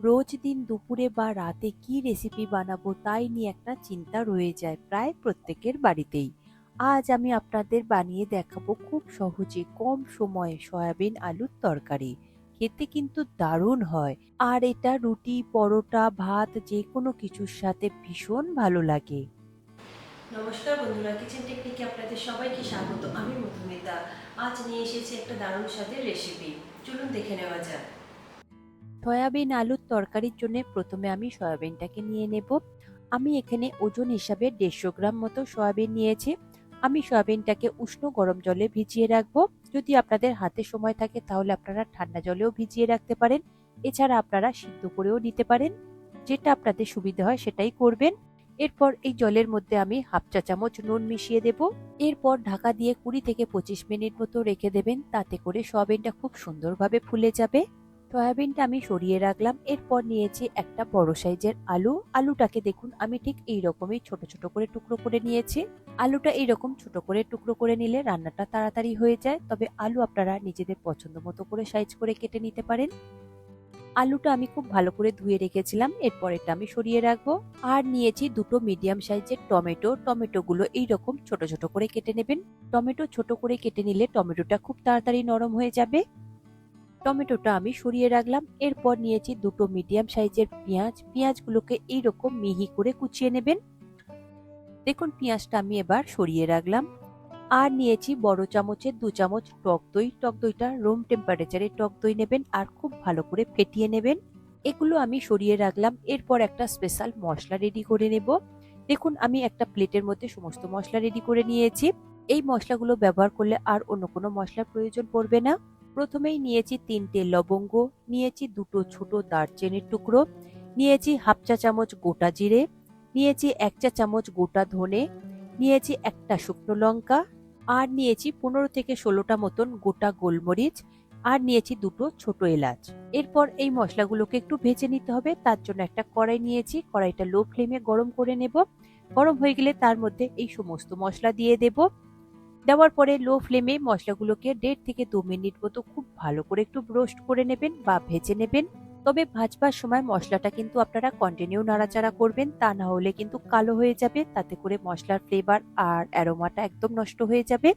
রোজ দিন দুপুরে বা রাতে কি রেসিপি বানাবো তাই নিয়ে একটা চিন্তা রয়ে যায় প্রায় প্রত্যেকের বাড়িতেই। আজ আমি আপনাদের বানিয়ে দেখাবো খুব সহজে কম সময়ে সয়াবিন আলুর তরকারি। খেতে কিন্তু দারুণ হয়, আর এটা রুটি, পরোটা, ভাত যে কোনো কিছুর সাথে ভীষণ ভালো লাগে। নমস্কার বন্ধুরা, কিচেন টেকনিকে আপনাদের সবাইকে স্বাগত। আমি মধুমিতা। আজ নিয়ে এসেছি একটা দারুণ স্বাদের রেসিপি। চলুন দেখে নেওয়া যাক। সয়াবিন আলুর তরকারির জন্য প্রথমে আমি সয়াবিনটাকে নিয়ে নেব। আমি এখানে ওজন হিসাবে 150 গ্রাম মতো সয়াবিন নিয়েছি। আমি সয়াবিনটাকে উষ্ণ গরম জলে ভিজিয়ে রাখবো। যদি আপনাদের হাতে সময় থাকে তাহলে আপনারা ঠান্ডা জলেও ভিজিয়ে রাখতে পারেন। এছাড়া আপনারা সিদ্ধ করেও নিতে পারেন। যেটা আপনাদের সুবিধা হয় সেটাই করবেন। এরপর এই জলের মধ্যে আমি হাফ চা চামচ নুন মিশিয়ে দেব। এরপর ঢাকা দিয়ে 20 থেকে 25 মিনিট মতো রেখে দেবেন, তাতে করে সয়াবিনটা খুব সুন্দরভাবে ফুলে যাবে। সয়াবিনটা আমি সরিয়ে রাখলাম। এরপর নিয়েছি একটা বড় সাইজের আলু। আলুটাকে দেখুন আমি ঠিক এই রকমই ছোট ছোট করে টুকরো করে নিয়েছি। আলুটা এইরকম ছোট করে টুকরো করে নিলে রান্নাটা তাড়াতাড়ি হয়ে যায়। তবে আলু আপনারা নিজেদের পছন্দ মতো করে সাইজ করে কেটে নিতে পারেন। আলুটা আমি খুব ভালো করে ধুয়ে রেখেছিলাম। এরপর এটা আমি সরিয়ে রাখবো। আর নিয়েছি দুটো মিডিয়াম সাইজের টমেটো। টমেটোগুলো এইরকম ছোট ছোট করে কেটে নেবেন। টমেটো ছোট করে কেটে নিলে টমেটোটা খুব তাড়াতাড়ি নরম হয়ে যাবে। টমেটোটা আমি সরিয়ে রাখলাম। এরপর নিয়েছি দুটো মিডিয়াম সাইজের পেঁয়াজ। পেঁয়াজগুলোকে এইরকম মিহি করে কুচিয়ে নেবেন। দেখুন পেঁয়াজটা আমি এবার সরিয়ে রাখলাম। আর নিয়েছি বড় চামচের 2 চামচ টক দই। টক দইটা রুম টেম্পারেচারে টক দই নেবেন আর খুব ভালো করে ফেটিয়ে নেবেন। এগুলো আমি সরিয়ে রাখলাম। এরপর একটা স্পেশাল মশলা রেডি করে নেব। দেখুন আমি একটা প্লেটের মধ্যে সমস্ত মশলা রেডি করে নিয়েছি। এই মশলাগুলো ব্যবহার করলে আর অন্য কোনো মশলার প্রয়োজন পড়বে না। প্রথমেই নিয়েছি 3টে লবঙ্গ, নিয়েছি দুটো ছোট দারচিনির টুকরো, নিয়েছি হাফ চা চামচ গোটা জিরে, নিয়েছি 1 চা চামচ গোটা ধনে, নিয়েছি একটা শুকনো লঙ্কা, আর নিয়েছি 15 থেকে 16টা মতন গোটা গোলমরিচ, আর নিয়েছি দুটো ছোট এলাচ। এরপর এই মশলাগুলোকে একটু ভেজে নিতে হবে। তার জন্য একটা কড়াই নিয়েছি। কড়াইটা লো ফ্লেমে গরম করে নেব। গরম হয়ে গেলে তার মধ্যে এই সমস্ত মশলা দিয়ে দেব। দেওয়ার পরে লো ফ্লেমে মশলাগুলোকে 1.5 থেকে 2 মিনিট মতো খুব ভালো করে একটু রোস্ট করে নেবেন বা ভেজে নেবেন। তবে ভাজবার সময় মশলাটা কিন্তু আপনারা কন্টিনিউ নাড়াচাড়া করবেন, তা না হলে কিন্তু কালো হয়ে যাবে। তাতে করে মশলার ফ্লেভার আর অ্যারোমাটা একদম নষ্ট হয়ে যাবে।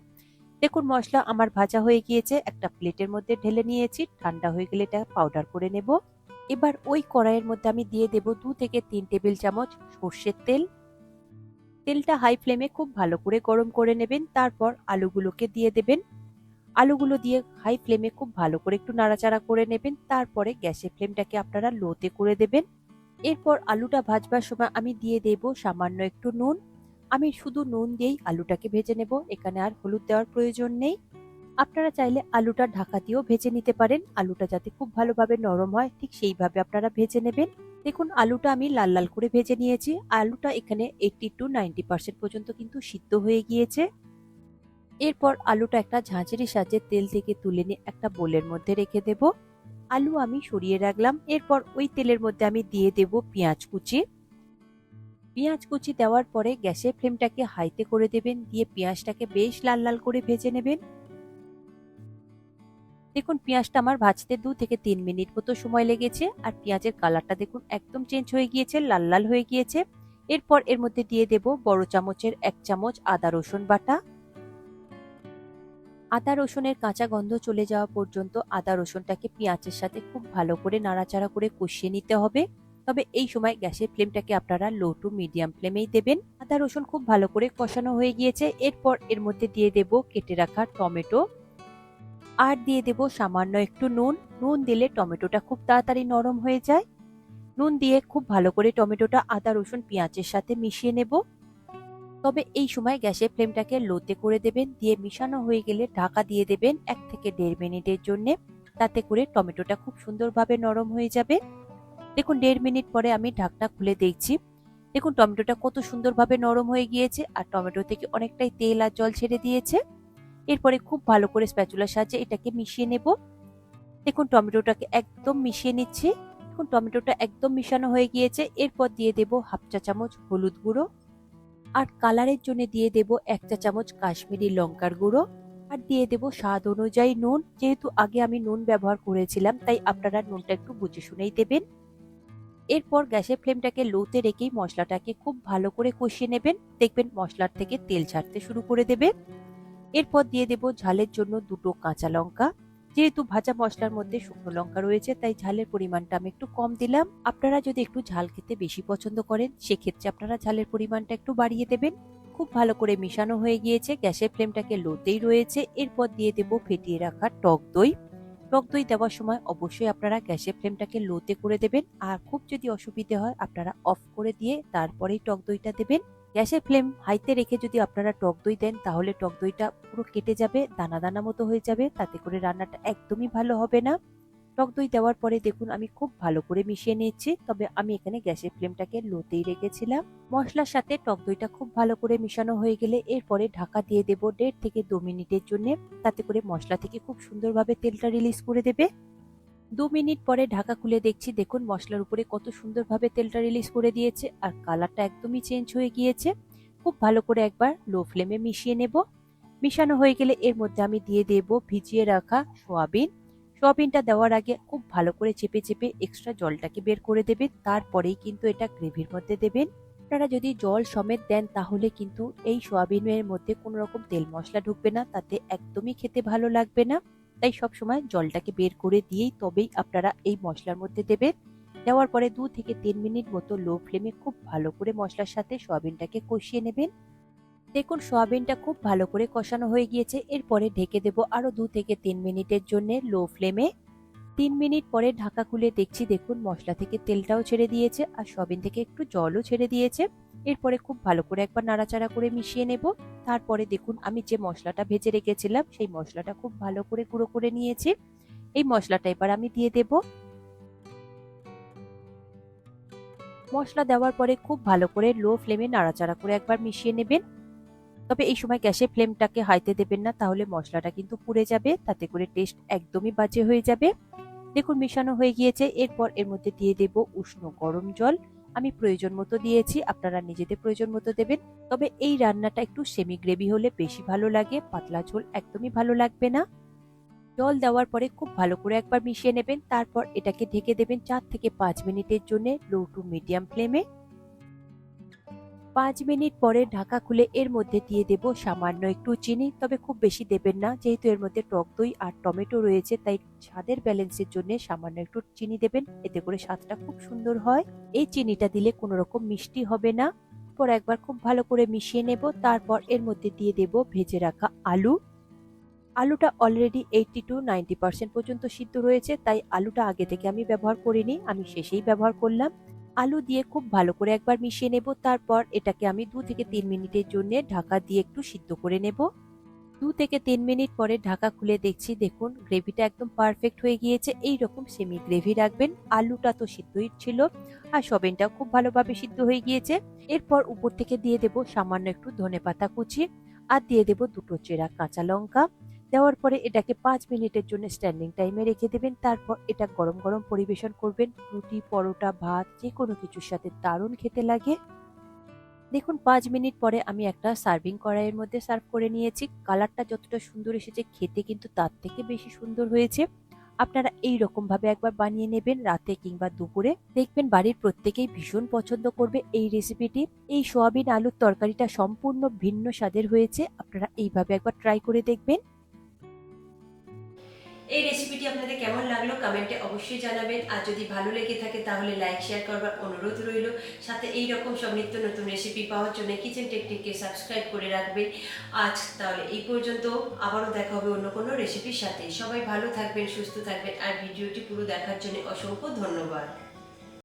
দেখুন মশলা আমার ভাজা হয়ে গিয়েছে। একটা প্লেটের মধ্যে ঢেলে নিয়েছি। ঠান্ডা হয়ে গেলে এটা পাউডার করে নেব। এবার ওই কড়াইয়ের মধ্যে আমি দিয়ে দেব 2 থেকে 3 টেবিল চামচ সর্ষের তেল। তেলটা হাই ফ্লেমে খুব ভালো করে গরম করে নেবেন। তারপর আলুগুলোকে দিয়ে দেবেন। আলুগুলো দিয়ে হাই ফ্লেমে খুব ভালো করে একটু নাড়াচাড়া করে নেবেন। তারপরে গ্যাসের ফ্লেমটাকে আপনারা লোতে করে দেবেন। এরপর আলুটা ভাজবার সময় আমি দিয়ে দেব সামান্য একটু নুন। আমি শুধু নুন দিয়েই আলুটাকে ভেজে নেব। এখানে আর হলুদ দেওয়ার প্রয়োজন নেই। আপনারা চাইলে আলুটা ঢাকা দিয়েও ভেজে নিতে পারেন। আলুটা যাতে খুব ভালোভাবে নরম হয় ঠিক সেইভাবে আপনারা ভেজে নেবেন। দেখুন আলুটা আমি লাল লাল করে ভেজে নিয়েছি। আলুটা এখানে 80 to 90% পর্যন্ত কিন্তু সিদ্ধ হয়ে গিয়েছে। এরপর আলুটা একটা ঝাঁঝরির সাহায্যে তেল থেকে তুলে নিয়ে একটা বোলের মধ্যে রেখে দেব। আলু আমি সরিয়ে রাখলাম। এরপর ওই তেলের মধ্যে আমি দিয়ে দেব পেঁয়াজ কুচি। পেঁয়াজ কুচি দেওয়ার পরে গ্যাসের ফ্লেমটাকে হাইতে করে দেবেন। দিয়ে পেঁয়াজটাকে বেশ লাল লাল করে ভেজে নেবেন। দেখুন পেঁয়াজটা আমার ভাজতে 2 থেকে 3 মিনিট মতো সময় লেগেছে। আর পেঁয়াজের কালারটা দেখুন একদম চেঞ্জ হয়ে গিয়েছে, লাল লাল হয়ে গিয়েছে। এরপর এর মধ্যে দিয়ে দেব বড় চামচের 1 চামচ আদা রসুন বাটা। আদা রসুনের কাঁচা গন্ধ চলে যাওয়া পর্যন্ত আদা রসুনটাকে পেঁয়াজের সাথে খুব ভালো করে নাড়াচাড়া করে কষিয়ে নিতে হবে। তবে এই সময় গ্যাসের ফ্লেমটাকে আপনারা লো টু মিডিয়াম ফ্লেমেই দেবেন। আদা রসুন খুব ভালো করে কষানো হয়ে গিয়েছে। এরপর এর মধ্যে দিয়ে দেব কেটে রাখা টমেটো, আর দিয়ে দেব সামান্য একটু নুন। নুন দিলে টমেটোটা খুব তাড়াতাড়ি নরম হয়ে যায়। নুন দিয়ে খুব ভালো করে টমেটোটা আদা রসুন পেঁয়াজের সাথে মিশিয়ে নেব। তবে এই সময় গ্যাসের ফ্লেমটাকে লোতে করে দেবেন। দিয়ে মিশানো হয়ে গেলে ঢাকা দিয়ে দেবেন 1 থেকে 1.5 মিনিটের জন্য। তাতে করে টমেটোটা খুব সুন্দরভাবে নরম হয়ে যাবে। দেখুন 1.5 মিনিট পরে আমি ঢাকনা খুলে দেখছি। দেখুন টমেটোটা কত সুন্দরভাবে নরম হয়ে গিয়েছে আর টমেটো থেকে অনেকটাই তেল আর জল ছেড়ে দিয়েছে। এরপরে খুব ভালো করে স্প্যাচুলার সাহায্যে এটাকে মিশিয়ে নেব। দেখুন টমেটোটাকে একদম মিশিয়ে নিচ্ছি। দেখুন টমেটোটা একদম মিশানো হয়ে গিয়েছে। এরপর দিয়ে দেব হাফ চা চামচ হলুদ গুঁড়ো, আর কালারের জন্য দিয়ে দেব 1 চা চামচ কাশ্মীরি লঙ্কার গুঁড়ো, আর দিয়ে দেব স্বাদ অনুযায়ী নুন। যেহেতু আগে আমি নুন ব্যবহার করেছিলাম তাই আপনারা নুনটা একটু বুঝে শুনেই দেবেন। এরপর গ্যাসের ফ্লেমটাকে লোতে রেখেই মশলাটাকে খুব ভালো করে কষিয়ে নেবেন। দেখবেন মশলার থেকে তেল ছাড়তে শুরু করে দেবে। এরপর দিয়ে দেব ঝালের জন্য 2টো কাঁচা লঙ্কা। যেহেতু ভাজা মশলার মধ্যে শুকনো লঙ্কা রয়েছে তাই ঝালের পরিমাণটা আমি একটু কম দিলাম। আপনারা যদি একটু ঝাল খেতে বেশি পছন্দ করেন সেক্ষেত্রে আপনারা ঝালের পরিমাণটা একটু বাড়িয়ে দেবেন। খুব ভালো করে মিশানো হয়ে গিয়েছে, গ্যাসের ফ্লেমটাকে লোতেই রয়েছে। এরপর দিয়ে দেব ফেটিয়ে রাখা টক দই। টক দই দেওয়ার সময় অবশ্যই আপনারা গ্যাসের ফ্লেমটাকে লোতে করে দেবেন, আর খুব যদি অসুবিধে হয় আপনারা অফ করে দিয়ে তারপরেই টক দইটা দেবেন। গ্যাসের ফ্লেম হাইতে রেখে যদি আপনারা টক দই দেন তাহলে টক দইটা পুরো কেটে যাবে, দানা দানা মতো হয়ে যাবে, তাতে করে রান্নাটা একদমই ভালো হবে না। টক দই দেওয়ার পরে দেখুন আমি খুব ভালো করে মিশিয়ে নিচ্ছি, তবে আমি এখানে গ্যাসের ফ্লেমটাকে লোতেই রেখেছিলাম। মশলার সাথে টক দইটা খুব ভালো করে মিশানো হয়ে গেলে এরপরে ঢাকা দিয়ে দেব 1.5 থেকে 2 মিনিটের জন্য, তাতে করে মশলা থেকে খুব সুন্দরভাবে তেলটা রিলিজ করে দেবে। 2 মিনিট পরে ঢাকা খুলে দেখছি, দেখুন মশলার উপরে কত সুন্দরভাবে তেলটা রিলিজ করে দিয়েছে আর কালারটা একদমই চেঞ্জ হয়ে গিয়েছে। খুব ভালো করে একবার লো ফ্লেমে মিশিয়ে নেব। মিশানো হয়ে গেলে এর মধ্যে আমি দিয়ে দেব ভিজিয়ে রাখা সয়াবিন। সয়াবিনটা দেওয়ার আগে খুব ভালো করে চেপে চেপে এক্সট্রা জলটাকে বের করে দেবেন, তারপরেই কিন্তু এটা গ্রেভির মধ্যে দেবেন। আপনারা যদি জল সমেত দেন তাহলে কিন্তু এই সয়াবিনের মধ্যে কোনো রকম তেল মশলা ঢুকবে না, তাতে একদমই খেতে ভালো লাগবে না। তাই সবসময় জলটাকে বের করে দিয়েই তবেই আপনারা এই মশলার মধ্যে দেবেন। দেওয়ার পরে 2 থেকে 3 মিনিট মতো লো ফ্লেমে খুব ভালো করে মশলার সাথে সয়াবিনটাকে কষিয়ে নেবেন। দেখুন সয়াবিনটা খুব ভালো করে কষানো হয়ে গিয়েছে। এরপরে ঢেকে দেব আরো 2 থেকে 3 মিনিটের জন্য লো ফ্লেমে। 3 মিনিট পরে ঢাকা খুলে দেখছি, দেখুন মশলা থেকে তেলটাও ছেড়ে দিয়েছে আর সয়াবিন থেকে একটু জলও ছেড়ে দিয়েছে। এরপরে খুব ভালো করে একবার নাড়াচাড়া করে মিশিয়ে নেব। তারপরে দেখুন আমি যে মশলাটা ভেজে রেখেছিলাম সেই মশলাটা খুব ভালো করে গুঁড়ো করে নিয়েছি। এই মশলাটা এবার আমি দিয়ে দেব। মশলা দেওয়ার পরে খুব ভালো করে লো ফ্লেমে নাড়াচাড়া করে একবার মিশিয়ে নেবেন। তবে এই সময় গ্যাসের ফ্লেমটাকে হাইতে দেবেন না, তাহলে মশলাটা কিন্তু পুড়ে যাবে, তাতে করে টেস্ট একদমই বাজে হয়ে যাবে। দেখুন মিশানো হয়ে গিয়েছে। এরপর এর মধ্যে দিয়ে দেব উষ্ণ গরম জল। আমি প্রয়োজন মতো দিয়েছি, আপনারা নিজেদের প্রয়োজন মতো দেবেন। তবে এই রান্নাটা একটু সেমি গ্রেভি হলে বেশি ভালো লাগে, পাতলা ঝোল একদমই ভালো লাগবে না। জল দেওয়ার পরে খুব ভালো করে একবার মিশিয়ে নেবেন, তারপর এটাকে ঢেকে দেবেন 4 থেকে 5 মিনিটের জন্য লো টু মিডিয়াম ফ্লেমে। 5 মিনিট পরে ঢাকা খুলে এর মধ্যে দিয়ে দেব সামান্য একটু চিনি, তবে খুব বেশি দেবেন না, যেহেতু এর মধ্যে টক দই আর টমেটো রয়েছে তাই স্বাদের ব্যালেন্সের জন্য সামান্য একটু চিনি দেবেন, এতে করে স্বাদটা খুব সুন্দর হয়। এই চিনিটা দিলে কোনো রকম মিষ্টি হবে না। পর একবার খুব ভালো করে মিশিয়ে নেব, তারপর এর মধ্যে দিয়ে দেব ভেজে রাখা আলু। আলুটা অলরেডি 80 to 90% পর্যন্ত সিদ্ধ রয়েছে, তাই আলুটা আগে থেকে আমি ব্যবহার করিনি, আমি শেষেই ব্যবহার করলাম। আলু দিয়ে খুব ভালো করে একবার মিশিয়ে নেব, তারপর এটাকে আমি 2 থেকে 3 মিনিটের জন্য ঢাকা দিয়ে একটু সিদ্ধ করে নেব। 2 থেকে 3 মিনিট পরে ঢাকা খুলে দেখছি, দেখুন গ্রেভিটা একদম পারফেক্ট হয়ে গিয়েছে। এই রকম সেমি গ্রেভি রাখবেন। আলুটা তো সিদ্ধই ছিল আর সয়াবিনটাও খুব ভালোভাবে সিদ্ধ হয়ে গিয়েছে। এরপর উপর থেকে দিয়ে দেব সামান্য একটু ধনেপাতা কুচি আর দিয়ে দেব 2টো চেরা কাঁচা লঙ্কা। দেওয়ার পরে এটাকে 5 মিনিটের জন্য স্ট্যান্ডিং টাইমে রেখে দেবেন। তারপর এটা গরম গরম পরিবেশন করবেন। রুটি, পরোটা, ভাত যে কোনো কিছুর সাথে দারুণ খেতে লাগে। দেখুন 5 মিনিট পরে আমি একটা সার্ভিং কড়াইয়ের মধ্যে সার্ভ করে নিয়েছি। কালারটা যতটা সুন্দর এসেছে খেতে কিন্তু তার থেকে বেশি সুন্দর হয়েছে। আপনারা এই রকম ভাবে একবার বানিয়ে নেবেন রাতে কিংবা দুপুরে, দেখবেন বাড়ির প্রত্যেকেই ভীষণ পছন্দ করবে এই রেসিপিটি। এই সয়াবিন আলুর তরকারিটা সম্পূর্ণ ভিন্ন স্বাদের হয়েছে, আপনারা এইভাবে একবার ট্রাই করে দেখবেন। এই রেসিপিটি আপনাদের কেমন লাগলো কমেন্টে অবশ্যই জানাবেন, আর যদি ভালো লেগে থাকে তাহলে লাইক শেয়ার করবার অনুরোধ রইল। সাথে এই রকম সব নিত্য নতুন রেসিপি পাওয়ার জন্য কিচেন টেকনিককে সাবস্ক্রাইব করে রাখবেন। আজ তাহলে এই পর্যন্ত, আবারও দেখা হবে অন্য কোনো রেসিপির সাথে। সবাই ভালো থাকবেন, সুস্থ থাকবেন, আর ভিডিওটি পুরো দেখার জন্য অসংখ্য ধন্যবাদ।